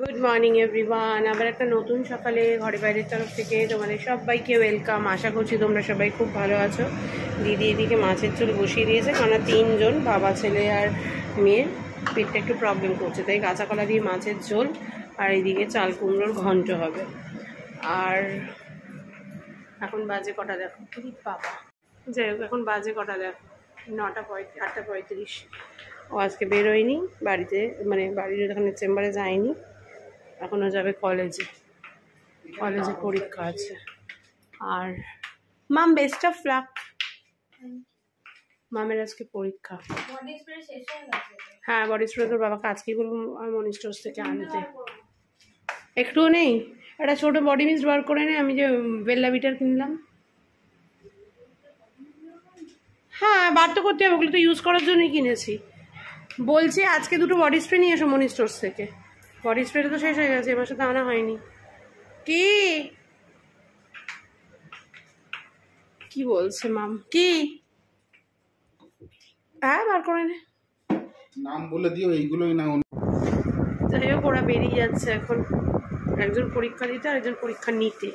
Good morning everyone. আবার একটা নতুন সকালে ঘরে বাইরের তরফ থেকে তোমাদের সবাইকে ওয়েলকাম। আশা করছি তোমরা সবাই খুব ভালো আছো। দিদি এদিকে মাছের ঝোল বসিয়ে দিয়েছে, কারণ 3 জন, বাবা, ছেলে আর মেয়ে, পেটটা একটু প্রবলেম করছে, তাই কাঁচা কলা দিয়ে মাছের ঝোল আর এইদিকে চাল কুমড়োর ঘন্ট হবে। আর এখন বাজে কটা দেখো, কি বাবা, যাই হোক এখন বাজে কটা দেখো, 8:35। ও আজকে বেরোয়নি বাড়িতে, মানে বাড়ির ওখানে চেম্বারে যায়নি, এখনও যাবে কলেজে পরীক্ষা আছে। আর মাম বেস্ট অফ লাক, মামের আজকে পরীক্ষা। হ্যাঁ বডি স্প্রে তোর বাবাকে আজকেই বলবো মনি স্টোর্স থেকে আনতে। একটুও নেই, একটা ছোটো বডি মিস্ট বার করে নে, আমি যে বেল্লা বিটার কিনলাম। হ্যাঁ বার তো করতে হবে, ওগুলো তো ইউজ করার জন্যই কিনেছি। বলছি আজকে 2টো বডি স্প্রে নিয়ে এসো মনি স্টোর্স থেকে। বডি স্প্রেটা তো শেষ হয়ে গেছে, এবার সাথে আনা হয়নি। কি বলছে মাম? কি? হ্যাঁ বার করে নে, নাম বলে দিও, এইগুলোই না। যাই হোক ওরা বেরিয়ে যাচ্ছে এখন, একজন পরীক্ষা দিতে আর একজন পরীক্ষা নিতে।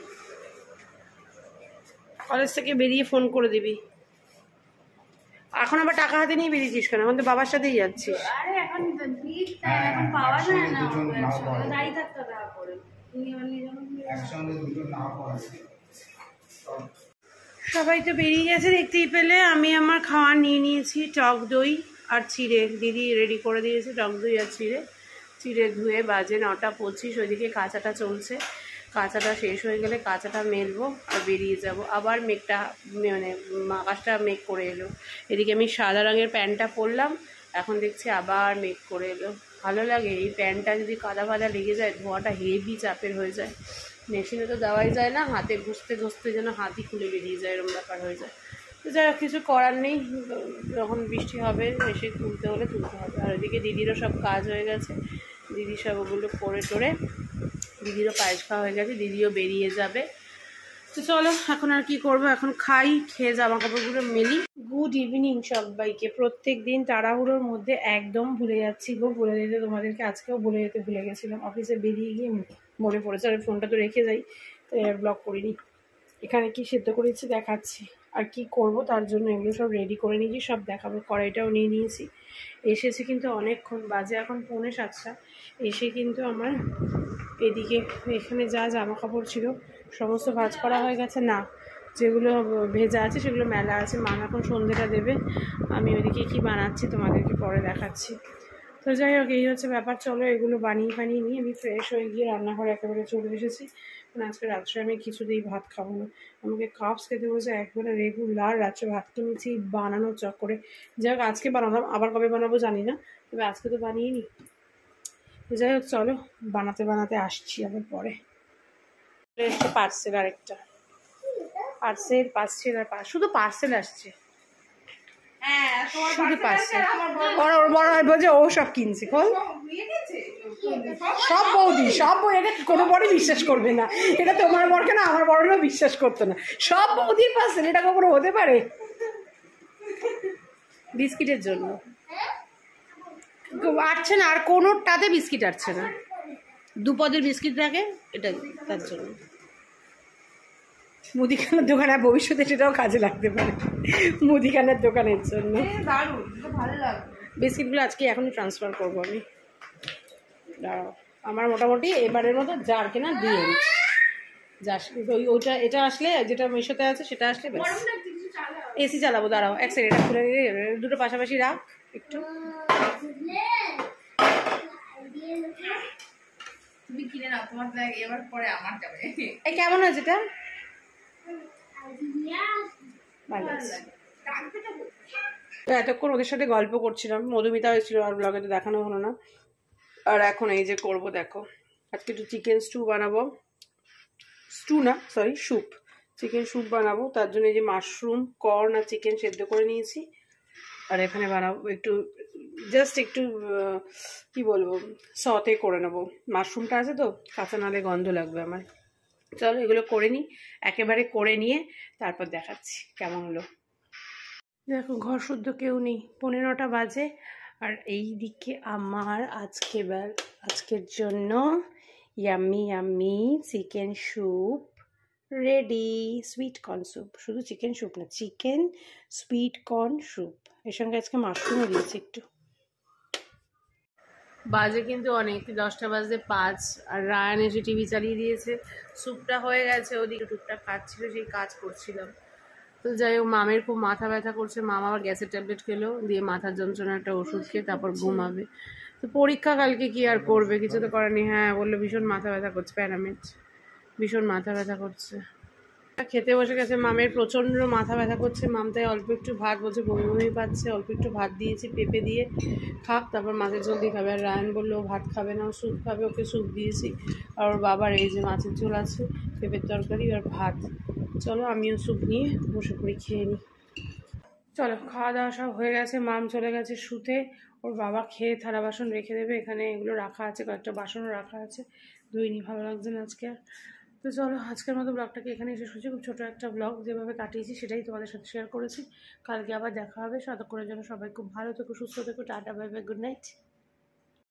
কলেজ থেকে বেরিয়ে ফোন করে দিবি। এখন আবার টাকা হাতে নিয়ে বেরিয়েছিস কেন? এখন তো বাবার সাথেই যাচ্ছিস। সবাই তো বেরিয়ে গেছে দেখতেই পেলে। আমি আমার খাওয়া নিয়ে নিয়েছি, টক দই আর চিড়ে। দিদি রেডি করে দিয়েছে টক দই আর চিড়ে ধুয়ে। বাজে 9:25, ওইদিকে কাঁচাটা চলছে। কাঁচাটা শেষ হয়ে গেলে কাঁচাটা মেলবো আর বেরিয়ে যাব। আবার মেঘটা, মানে আকাশটা মেঘ করে এলো। এদিকে আমি সাদা রঙের প্যান্টটা পরলাম, এখন দেখছি আবার মেঘ করে এলো। ভালো লাগে এই প্যান্টটা, যদি কাদা ফাদা লেগে যায় ধোয়াটা হেভি চাপের হয়ে যায়। মেশিনে তো দেওয়াই যায় না, হাতে ঘষতে যেন হাতই খুলে বেরিয়ে যায়, এরকম ব্যাপার হয়ে যায়। তো যাই হোক কিছু করার নেই, যখন বৃষ্টি হবে এসে তুলতে হলে তুলতে হবে। আর ওইদিকে দিদিরও সব কাজ হয়ে গেছে, দিদি সব ওগুলো করে টোরে, দিদিরও পায়েস খাওয়া হয়ে গেছে, দিদিও বেরিয়ে যাবে। তো চলো এখন আর কি করবো, এখন খাই, খেয়ে জামা কাপড়গুলো মেলি। গুড ইভিনিং সবাইকে। প্রত্যেক দিন তাড়াহুড়োর মধ্যে একদম ভুলে যাচ্ছি গো, বলে দিতে তোমাদেরকে। আজকেও বলে যেতে ভুলে গেছিলাম, অফিসে বেরিয়ে গিয়ে মনে পড়েছে। আর ফোনটা তো রেখে যাই, তাই আর ব্লক করিনি। এখানে কি সেদ্ধ করেছি দেখাচ্ছি, আর কি করব তার জন্য এগুলো সব রেডি করে নিয়েছি, সব দেখাবো। কড়াইটাও নিয়ে নিয়েছি। এসেছি কিন্তু অনেকক্ষণ, বাজে এখন 6:45। এসে কিন্তু আমার এদিকে এখানে যা জামা কাপড় ছিল সমস্ত ভাঁজ করা হয়ে গেছে। না, যেগুলো ভেজা আছে সেগুলো মেলা আছে। মা এখন সন্ধ্যেটা দেবে, আমি ওইদিকে কি বানাচ্ছি তোমাদেরকে পরে দেখাচ্ছি। তো যাই হোক এই হচ্ছে ব্যাপার। চলো এগুলো বানিয়ে নিয়ে আমি ফ্রেশ হয়ে গিয়ে রান্নাঘরে একেবারে চলে এসেছি। মানে আজকে রাত্রে আমি কিছুতেই ভাত খাবো না, আমাকে কাপস খেতে বলেছে একবারে রেগুলার। রাত্রে ভাত কিনেছি বানানোর চক্করে। যাই হোক আজকে বানালাম, আবার কবে বানাবো জানি না, তবে আজকে তো বানিয়ে নিই। তো যাই হোক চলো বানাতে আসছি আবার পরে। এসছে পার্সেল, আরেকটা পার্সেল আর শুধু পার্সেল আসছে, শুধু পার্সেল। ওর বড় হয় বলছে ও সব কিনছে, সব বৌদি এটা কোনো বড়ই বিশ্বাস করবে না। এটা তোমার বরকে না, আমার বড়ও বিশ্বাস করতো না। সব বৌদির পার্সেল, এটা কখনো হতে পারে? বিস্কিটের জন্য আসছে না, আর কোনোটাতে বিস্কিট আসছে না। 2 পদের বিস্কিট থাকে, এটা তার জন্য। মুদিখানার দোকানে ভবিষ্যতে সেটাও কাজে লাগতে পারে, মুদিখানার দোকানের জন্য। বিস্কিটগুলো আজকে এখনই ট্রান্সফার করবো আমি। দাঁড়াও, আমার মোটামুটি এবারের মতো জার কেনা 2 ইঞ্চ যাস। ওইটা এটা আসলে, যেটা মিশোতে আছে সেটা আসলে এসি চালাবো। দাঁড়াও এক সেকেন্ড, এটা খুলে নিয়ে দুটো পাশাপাশি রাখ একটু। এই কেমন আছে এটা? তো এতক্ষণ ওদের সাথে গল্প করছিলাম, মধুমিতা হয়েছিল, আর ব্লগে তো দেখানো হলো না। আর এখন এই যে করব দেখো, আজকে একটু চিকেন স্টু বানাবো। স্টু না, সরি, স্যুপ, চিকেন স্যুপ বানাবো। তার জন্য এই যে মাশরুম, কর্ন আর চিকেন সেদ্ধ করে নিয়েছি। আর এখানে বানাবো জাস্ট একটু কি বলবো, সতে করে নেবো। মাশরুমটা আছে তো, কাঁচা নালে গন্ধ লাগবে আমার। চলো এগুলো করে নিই, একেবারে করে নিয়ে তারপর দেখাচ্ছি কেমন হলো। দেখো ঘর শুদ্ধ কেউ নেই, 9:15 বাজে। আর এই দিকে আমার আজকের জন্য yummy yummy chicken soup ready. Sweet corn soup, শুধু চিকেন স্যুপ না, চিকেন সুইট কর্ন স্যুপ, এর সঙ্গে আজকে মাশরুমও দিয়েছি একটু। বাজে কিন্তু অনেক, 10টা বাজে 5, আর রায়ান এসে টিভি চালিয়ে দিয়েছে। স্যুপটা হয়ে গেছে, ওদিকে টুকটাক কাজ ছিল, সেই কাজ করছিলাম। তো যাই হোক, মামের খুব মাথা ব্যথা করছে, মাম আবার গ্যাসের ট্যাবলেট খেলো, দিয়ে মাথার যন্ত্রণা একটা ওষুধ খেয়ে তারপর ঘুমাবে। তো পরীক্ষা কালকে, কি আর করবে, কিছু তো করার নেই। হ্যাঁ বললো ভীষণ মাথা ব্যথা করছে, প্যারামেড, ভীষণ মাথা ব্যথা করছে। খেতে বসে গেছে, মামের প্রচণ্ড মাথা ব্যথা করছে, মাম তাই অল্প একটু ভাত, বলছে বমি বমি পাচ্ছে, অল্প একটু ভাত দিয়েছি পেঁপে দিয়ে, খাক, তারপর মাছের ঝোল দিয়ে খাবে। আর রায়ন বললো ভাত খাবে না, স্যুপ খাবে, ওকে স্যুপ দিয়েছি। আর ওর বাবার এই যে মাছের ঝোল আছে, পেঁপের তরকারি আর ভাত। চলো আমিও স্যুপ নিয়ে বসে পড়ি, খেয়ে নিই। চলো, খাওয়া দাওয়া সব হয়ে গেছে, মাম চলে গেছে শুতে, ওর বাবা খেয়ে থালা বাসন রেখে দেবে, এখানে এগুলো রাখা আছে, কয়েকটা বাসনও রাখা আছে, ধুইনি, ভালো লাগছে না আজকে আর। তো চলো, আজকের মতো ব্লগটাকে এখানে শেষ হচ্ছে। খুব ছোটো একটা ব্লগ, যেভাবে কাটিয়েছি সেটাই তোমাদের সাথে শেয়ার করেছি। কালকে আবার দেখা হবে, ততক্ষণের জন্য সবাই খুব ভালো থেকো, সুস্থ থেকো, tata, bye bye, good night.